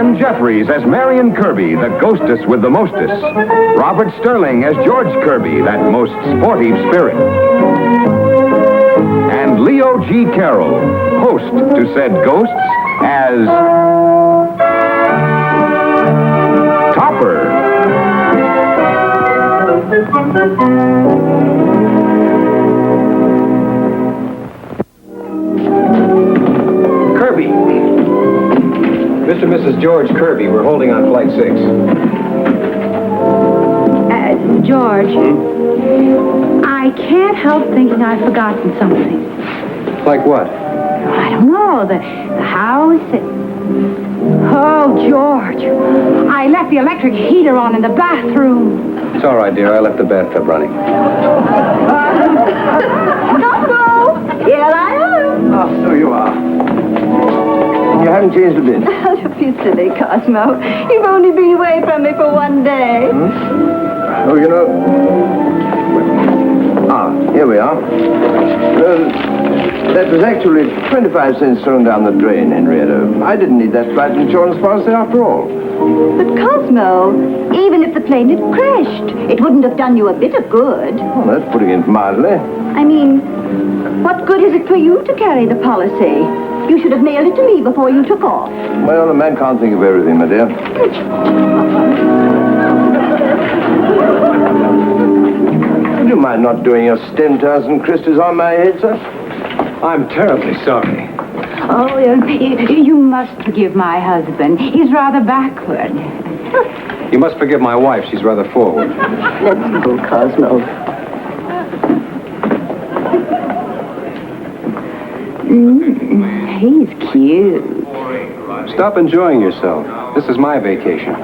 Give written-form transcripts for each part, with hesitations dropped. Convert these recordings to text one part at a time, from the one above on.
Anne Jeffries as Marion Kirby, the ghostess with the mostess. Robert Sterling as George Kirby, that most sportive spirit. And Leo G. Carroll, host to said ghosts, as Topper. Kirby. Mr. and Mrs. George Kirby, we're holding on Flight 6. George, I can't help thinking I've forgotten something. Like what? I don't know, the house... Oh, George, I left the electric heater on in the bathroom. It's all right, dear. I left the bathtub running. Cosmo! Here I am. Oh, so you are. You haven't changed a bit. Don't be silly, Cosmo. You've only been away from me for one day. Oh, you know... here we are. That was actually 25 cents thrown down the drain, Henrietta. I didn't need that flight insurance policy after all. But, Cosmo, even if the plane had crashed, it wouldn't have done you a bit of good. Well, that's putting it mildly. I mean, what good is it for you to carry the policy? You should have mailed it to me before you took off. Well, a man can't think of everything, my dear. Would you mind not doing your stem turns and Christies on my head, sir? I'm terribly sorry. Oh, you must forgive my husband. He's rather backward. You must forgive my wife. She's rather forward. Let's go, Cosmo. He's cute. Stop enjoying yourself. This is my vacation.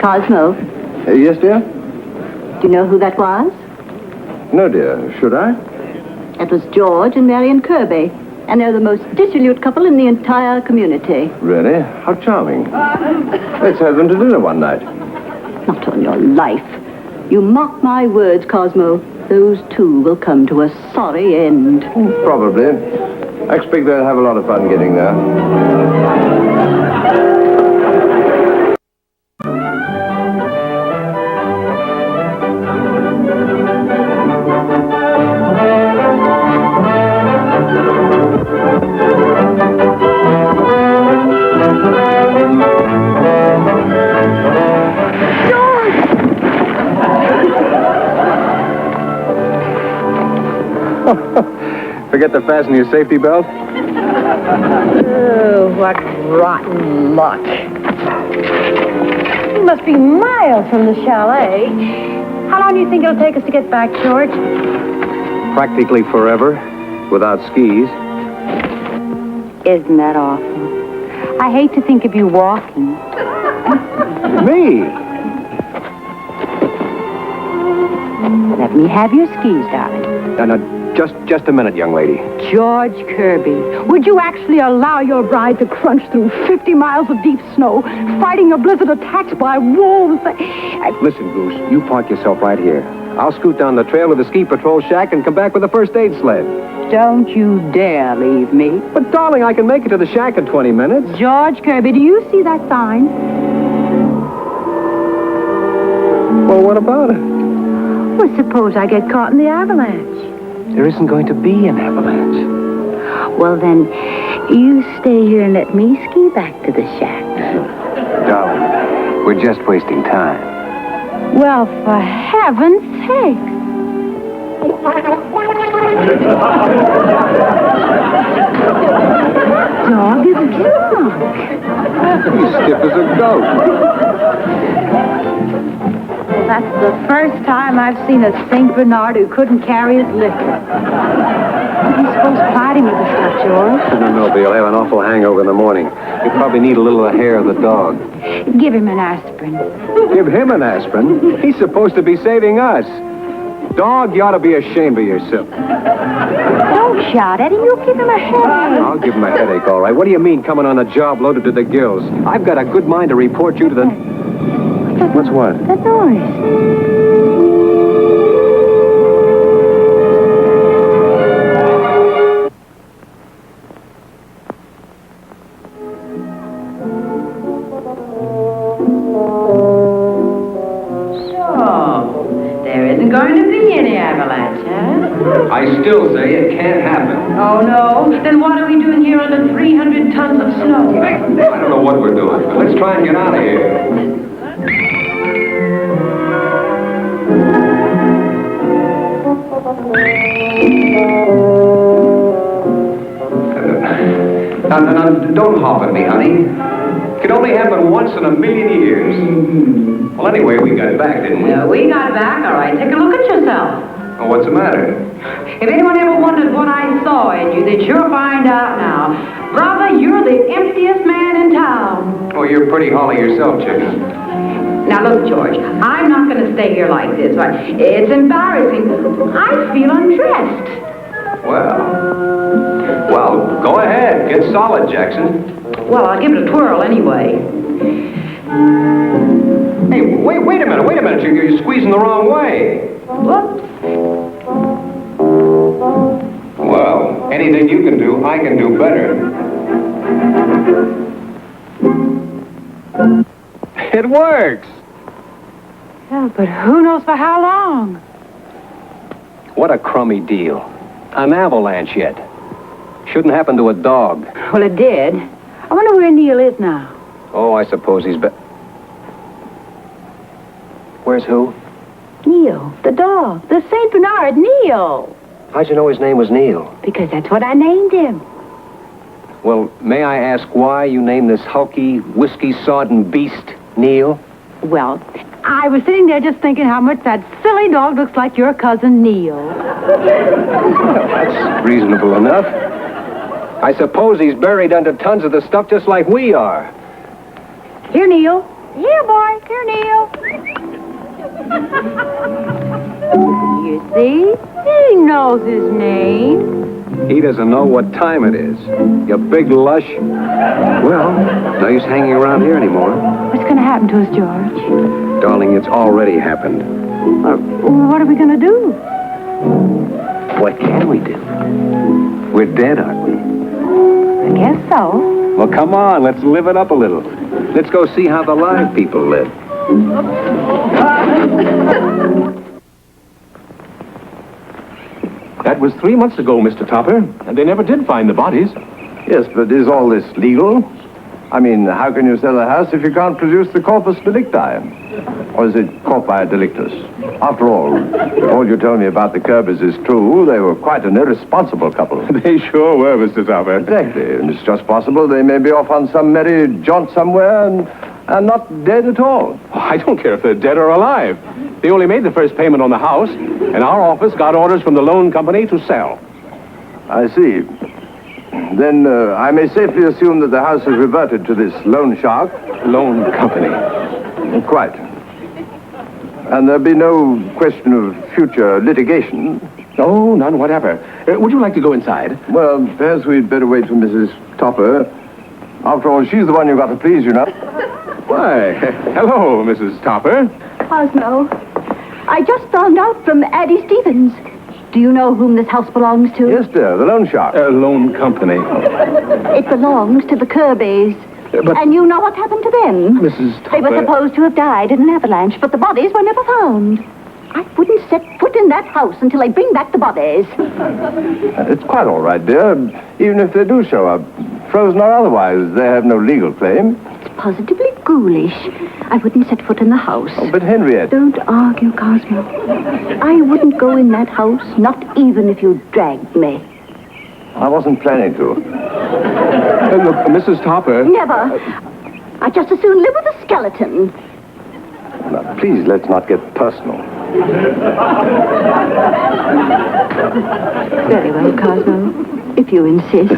Cosmo, Yes, dear? do you know who that was? No, dear. Should I? That was George and Marion Kirby. And they're the most dissolute couple in the entire community. Really? How charming. Let's have them to dinner one night. Not on your life. You mock my words, Cosmo. Those two will come to a sorry end. Probably. I expect they'll have a lot of fun getting there. Forget to fasten your safety belt? Oh, what rotten luck. It must be miles from the chalet. How long do you think it'll take us to get back, George? Practically forever, without skis. Isn't that awful? I hate to think of you walking. Me? Let me have your skis, darling. No, just a minute, young lady. George Kirby, would you actually allow your bride to crunch through 50 miles of deep snow, fighting a blizzard attacked by wolves? Listen, Goose, you park yourself right here. I'll scoot down the trail to the ski patrol shack and come back with a first aid sled. Don't you dare leave me. But, darling, I can make it to the shack in 20 minutes. George Kirby, do you see that sign? Well, what about it? Well, suppose I get caught in the avalanche. There isn't going to be an avalanche. Well, then, you stay here and let me ski back to the shack. Darling, we're just wasting time. Well, for heaven's sake. Dog is drunk. He's stiff as a goat. That's the first time I've seen a St. Bernard who couldn't carry his liquor. What are you supposed to fight him with this stuff, George? No, but he'll have an awful hangover in the morning. He'll probably need a little of the hair of the dog. Give him an aspirin. Give him an aspirin? He's supposed to be saving us. Dog, you ought to be ashamed of yourself. Don't shout at him. You'll give him a headache. I'll give him a headache, all right. What do you mean, coming on the job loaded to the gills? I've got a good mind to report you to the... What's what? That noise. see any avalanche, huh? I still say it can't happen. Oh, no? Then what are we doing here under 300 tons of snow? I don't know what we're doing, but let's try and get out of here. Now, don't hop at me, honey. It can only happen once in a million years. Well, anyway, we got back, didn't we? We got back, all right. Take a look at yourself. Oh, what's the matter? If anyone ever wondered what I saw in you, they'd sure find out now. Brother, you're the emptiest man in town. Oh, you're pretty holly yourself, chicken. Now, look, George, I'm not going to stay here like this, right? It's embarrassing. I feel undressed. Well, go ahead. Get solid, Jackson. Well, I'll give it a twirl anyway. Hey, wait a minute. You're squeezing the wrong way. Whoops. Well, anything you can do, I can do better. It works. Yeah, but who knows for how long? What a crummy deal. An avalanche yet. Shouldn't happen to a dog. Well, it did. I wonder where Neil is now. Oh, I suppose he's Where's who? Neil, the dog, the St. Bernard, Neil. How'd you know his name was Neil? Because that's what I named him. Well, may I ask why you named this hulky, whiskey-sodden beast Neil? Well, I was sitting there just thinking how much that silly dog looks like your cousin Neil. That's reasonable enough. I suppose he's buried under tons of the stuff just like we are. Here, Neil. Here, boy. Here, Neil. You see? He knows his name. He doesn't know what time it is. You big lush. Well, no use hanging around here anymore. What's going to happen to us, George? Darling, it's already happened. What are we going to do? What can we do? We're dead, aren't we? I guess so. Well, come on, let's live it up a little. Let's go see how the live people live. That was 3 months ago, Mr. Topper, and they never did find the bodies. Yes, but is all this legal? I mean, how can you sell a house if you can't produce the corpus delicti? Or is it corpi delictus? After all you told me about the Kirbys is true. They were quite an irresponsible couple. They sure were, Mr. Topper. Exactly, and it's just possible they may be off on some merry jaunt somewhere and not dead at all. I don't care if they're dead or alive. They only made the first payment on the house, and our office got orders from the loan company to sell. I see. Then I may safely assume that the house has reverted to this loan shark. Loan company. Quite. And there'll be no question of future litigation. No, none whatever. Would you like to go inside? Well, perhaps we'd better wait for Mrs. Topper. After all, she's the one you've got to please, you know. Why, hello, Mrs. Topper. Cosmo, I just found out from Addie Stevens. Do you know whom this house belongs to? Yes, dear, the loan shark. Loan company. It belongs to the Kirbys. But- And you know what happened to them? Mrs. They were Topper. supposed to have died in an avalanche, but the bodies were never found. I wouldn't set foot in that house until I bring back the bodies. It's quite all right, dear. Even if they do show up, frozen or otherwise, they have no legal claim. It's positively ghoulish. I wouldn't set foot in the house. Oh, but Henriette... Don't argue, Cosmo. I wouldn't go in that house, not even if you dragged me. I wasn't planning to. Look, Mrs. Topper. Never. I'd just as soon live with a skeleton. Now, please, let's not get personal. Very well, Cosmo, if you insist.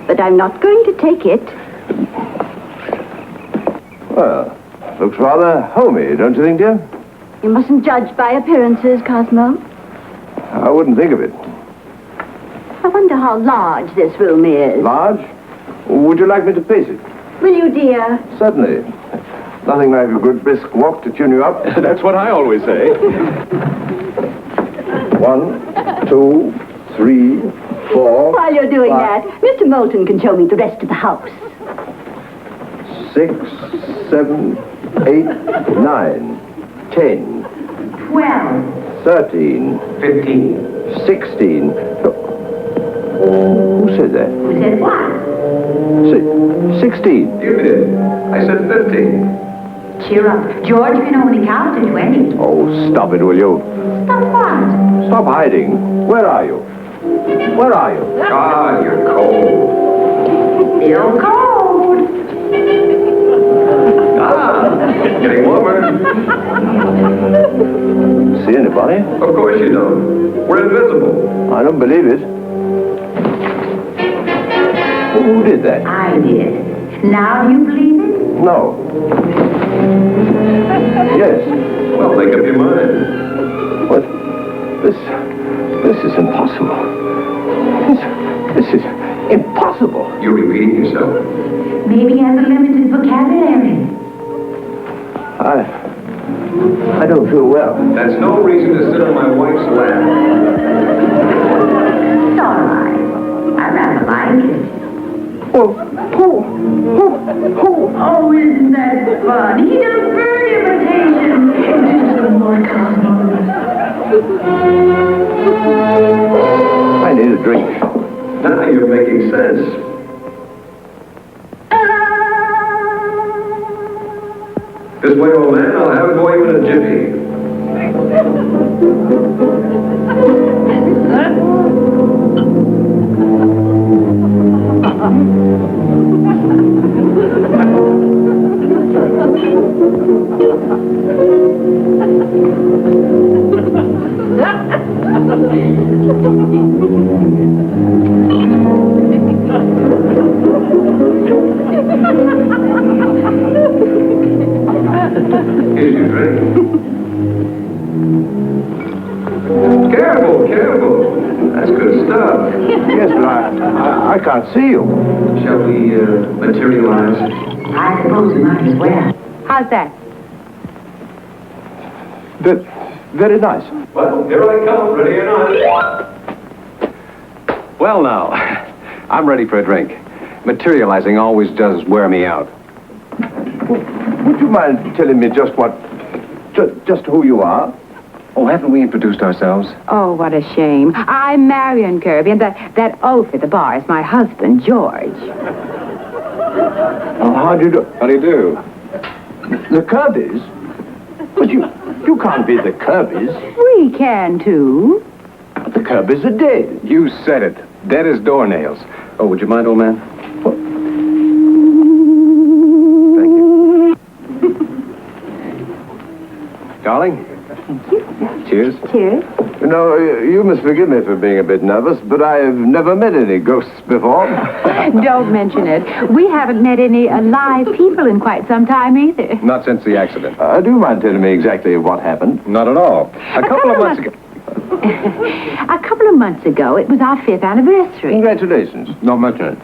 But I'm not going to take it. Well, looks rather homey, don't you think, dear? You mustn't judge by appearances, Cosmo. I wouldn't think of it. I wonder how large this room is. Large? Would you like me to pace it? Will you, dear? Certainly. Nothing like a good brisk walk to tune you up. That's what I always say. 1, 2, 3, 4. While you're doing 5, that, Mr. Moulton can show me the rest of the house. 6, 7, 8, 9, 10, 12. 13. 15. 16. Who said that? Who said what? 16. You did. I said 15. Cheer up. George can only count to 20. Oh, stop it, will you? Stop what? Stop hiding. Where are you? Where are you? Ah, you're cold. Still cold. It's getting warmer. See anybody? Of course you don't. We're invisible. I don't believe it. Who did that? I did. Now you believe it? No. Yes. Well, make up your mind. What? This is impossible. This is impossible. You're repeating yourself. Maybe he has a limited vocabulary. I don't feel well. That's no reason to sit on my wife's lap. It's all right. I rather like it. Oh, isn't that fun? He does bird imitation. Just some more Cosmo. I need a drink. Now you're making sense. This way, old man, I'll have it for you in a jiffy. Here's your drink. Careful, careful. That's good stuff. Yes, but I can't see you. Shall we materialize? I suppose we might as well. How's that? Very nice. Well, here I come, ready or not. Well, now, I'm ready for a drink. Materializing always does wear me out. Would you mind telling me just who you are? Oh, haven't we introduced ourselves? Oh, what a shame. I'm Marion Kirby, and that oaf at the bar is my husband, George. Oh, how do you do? How do you do? The Kirbys? But you can't be the Kirbys. We can, too. The Kirbys are dead. You said it. Dead as doornails. Oh, would you mind, old man? Thank you. Darling? Cheers. Cheers. You know, you must forgive me for being a bit nervous, but I've never met any ghosts before. Don't mention it. We haven't met any alive people in quite some time either. Not since the accident. Do you mind telling me exactly what happened? Not at all. A couple of months ago. A couple of months ago, it was our 5th anniversary. Congratulations. Not mention it.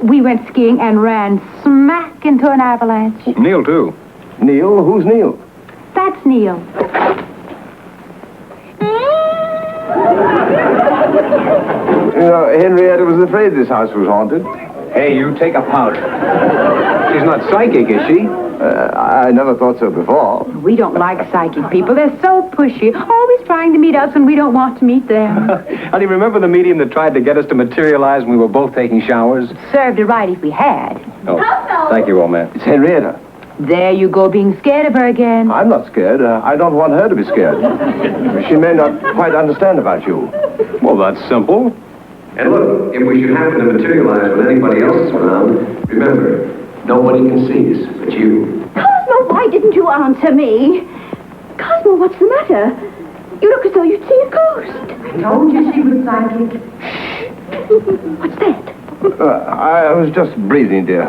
We went skiing and ran smack into an avalanche. Neil, too. Neil? Who's Neil? That's Neil. You know, Henrietta was afraid this house was haunted. Hey, you take a powder. She's not psychic, is she? I never thought so before. We don't like psychic people. They're so pushy, always trying to meet us when we don't want to meet them. How do you remember the medium that tried to get us to materialize when we were both taking showers? Served it right if we had. Oh, thank you, old man. It's Henrietta. There you go, being scared of her again. I'm not scared. I don't want her to be scared. She may not quite understand about you. Well, that's simple. And look, if we should happen to materialize when anybody else is around, remember, nobody can see us but you. Cosmo, why didn't you answer me? Cosmo, what's the matter? You look as though you'd see a ghost. I told you she was psychic. What's that? I was just breathing, dear.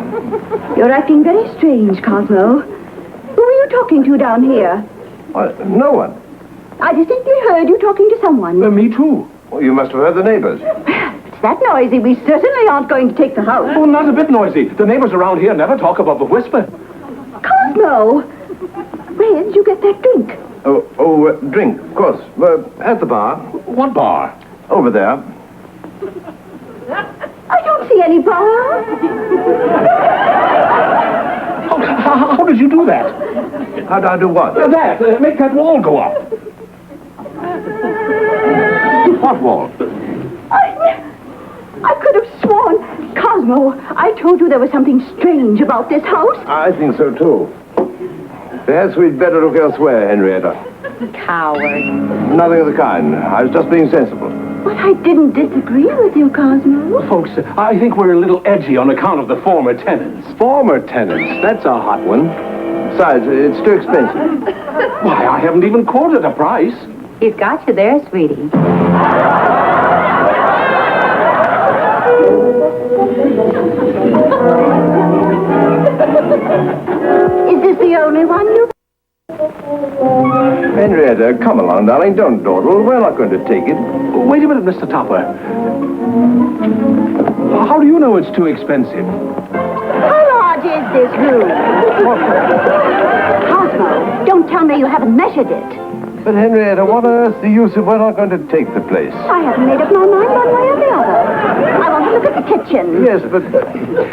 You're acting very strange, Cosmo. Who were you talking to down here? No one. I distinctly heard you talking to someone. Me too. Well, you must have heard the neighbors. It's that noisy. We certainly aren't going to take the house. Oh, not a bit noisy. The neighbors around here never talk above a whisper. Cosmo! Where did you get that drink? Drink, of course. At the bar. What bar? Over there. I don't see any bar. How did you do that? How'd I do what? That. Make that wall go up. What wall? I could have sworn. Cosmo, I told you there was something strange about this house. I think so, too. Perhaps we'd better look elsewhere, Henrietta. Coward. Nothing of the kind. I was just being sensible. But I didn't disagree with you, Cosmo. Folks, I think we're a little edgy on account of the former tenants. Former tenants. That's a hot one. Besides, it's too expensive. Why, I haven't even quoted a price. He's got you there, sweetie. Is this the only one you... Henrietta, come along, darling. Don't dawdle. We're not going to take it. Wait a minute, Mr. Topper. How do you know it's too expensive? How large is this room? Cosmo, don't tell me you haven't measured it. But, Henrietta, what on earth's the use if we're not going to take the place? I haven't made up my mind one way or the other. I want to look at the kitchen. Yes, but...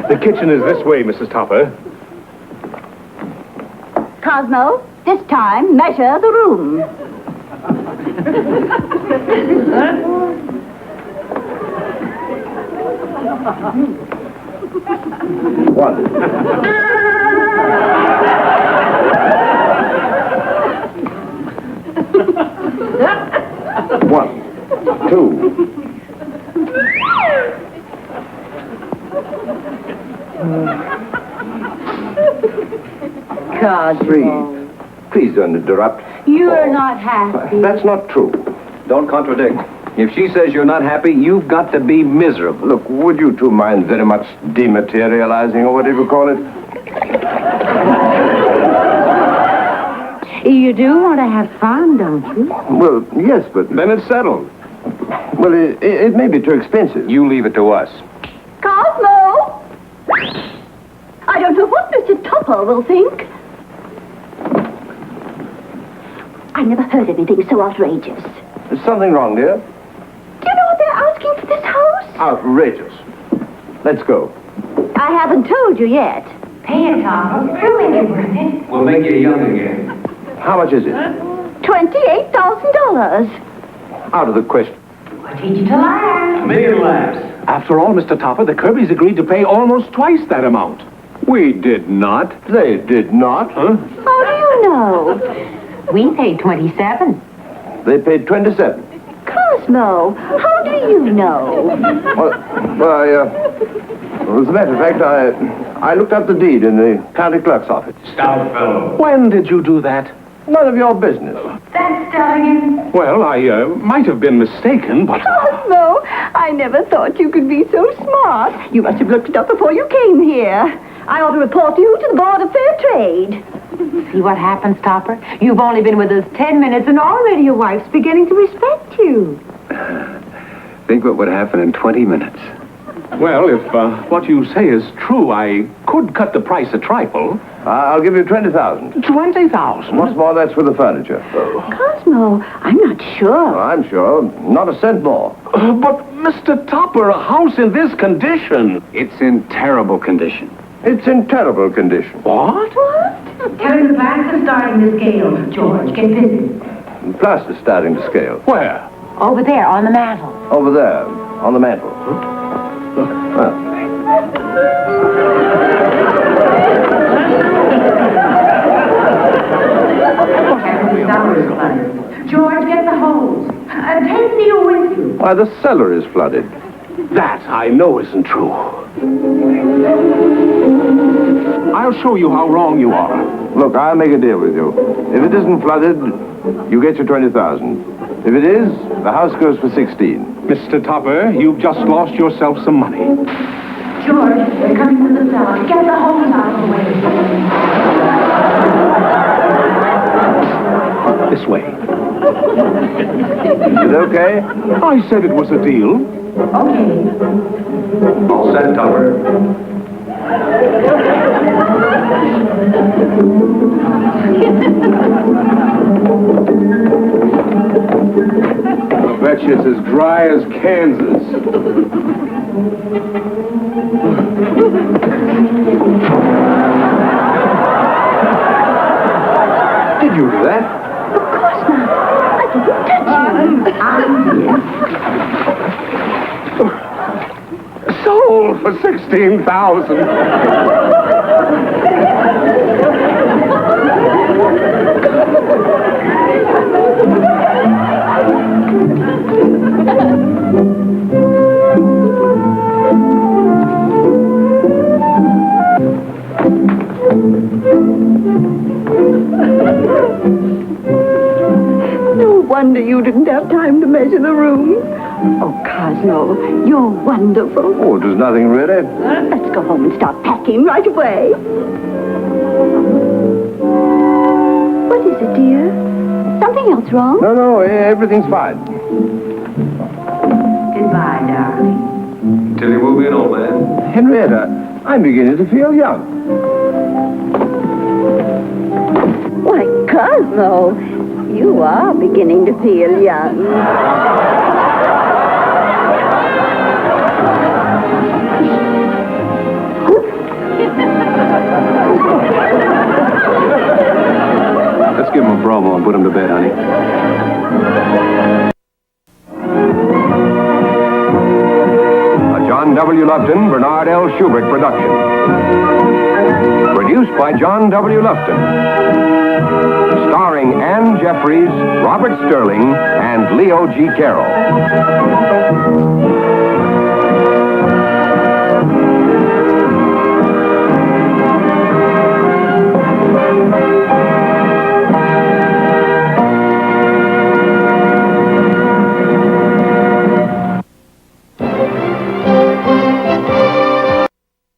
The kitchen is this way, Mrs. Topper. Cosmo, this time measure the room. One. One. Two. Cosmo. Please don't interrupt. You're not happy. That's not true. Don't contradict. If she says you're not happy, you've got to be miserable. Look, would you two mind very much dematerializing, or whatever you call it? You do want to have fun, don't you? Well, yes, but... Then it's settled. Well, it may be too expensive. You leave it to us. Cosmo! I don't know what Mr. Topper will think. I never heard anything so outrageous. There's something wrong, dear. Do you know what they're asking for this house? Outrageous. Let's go. I haven't told you yet. Pay it, Tom. It'll make it worth it. We'll make you young again. How much is it? $28,000. Out of the question. We'll teach you to laugh. A million laughs. After all, Mr. Topper, the Kirbys agreed to pay almost twice that amount. We did not. They did not. Huh? How do you know? We paid 27. They paid 27. Cosmo, how do you know? Well, as a matter of fact, I looked up the deed in the county clerk's office. Stout fellow. When did you do that? None of your business. That's Stelligan. Well, I might have been mistaken, but... Cosmo, I never thought you could be so smart. You must have looked it up before you came here. I ought to report you to the Board of Fair Trade. See what happens, Topper? You've only been with us 10 minutes and already your wife's beginning to respect you. Think what would happen in 20 minutes. Well, if what you say is true, I could cut the price a trifle. I'll give you 20,000. 20,000? What's more, that's for the furniture. Cosmo, I'm not sure. I'm sure. Not a cent more. But, Mr. Topper, a house in this condition... It's in terrible condition. It's in terrible condition. What? Carry the plaster starting to scale. George, get busy. The plaster's starting to scale. Where? Over there, on the mantel. Over there, on the mantel. George, get the hose. Take Theo with you. Why, the cellar is flooded. That I know isn't true. I'll show you how wrong you are. Look, I'll make a deal with you. If it isn't flooded, you get your 20,000. If it is, the house goes for 16. Mr. Topper, you've just lost yourself some money. George, they're coming from the cellar. Get the hose out of the way. This way. Is it okay? I said it was a deal. Okay. All set, Topper. I bet you it's as dry as Kansas. Did you do that? Of course not. I didn't Sold for No wonder you didn't have time to measure the room. Oh, Cosmo, you're wonderful. Oh, it was nothing really. Let's go home and start packing right away. What is it, dear? Something else wrong? No, everything's fine. Goodbye, darling. Till you move in, old man. Henrietta, I'm beginning to feel young. Why, Cosmo, you are beginning to feel young. Let's give him a bromo and put him to bed, honey. A John W. Lupton, Bernard L. Schubert production. Produced by John W. Lupton. Starring Ann Jeffries, Robert Sterling, and Leo G. Carroll.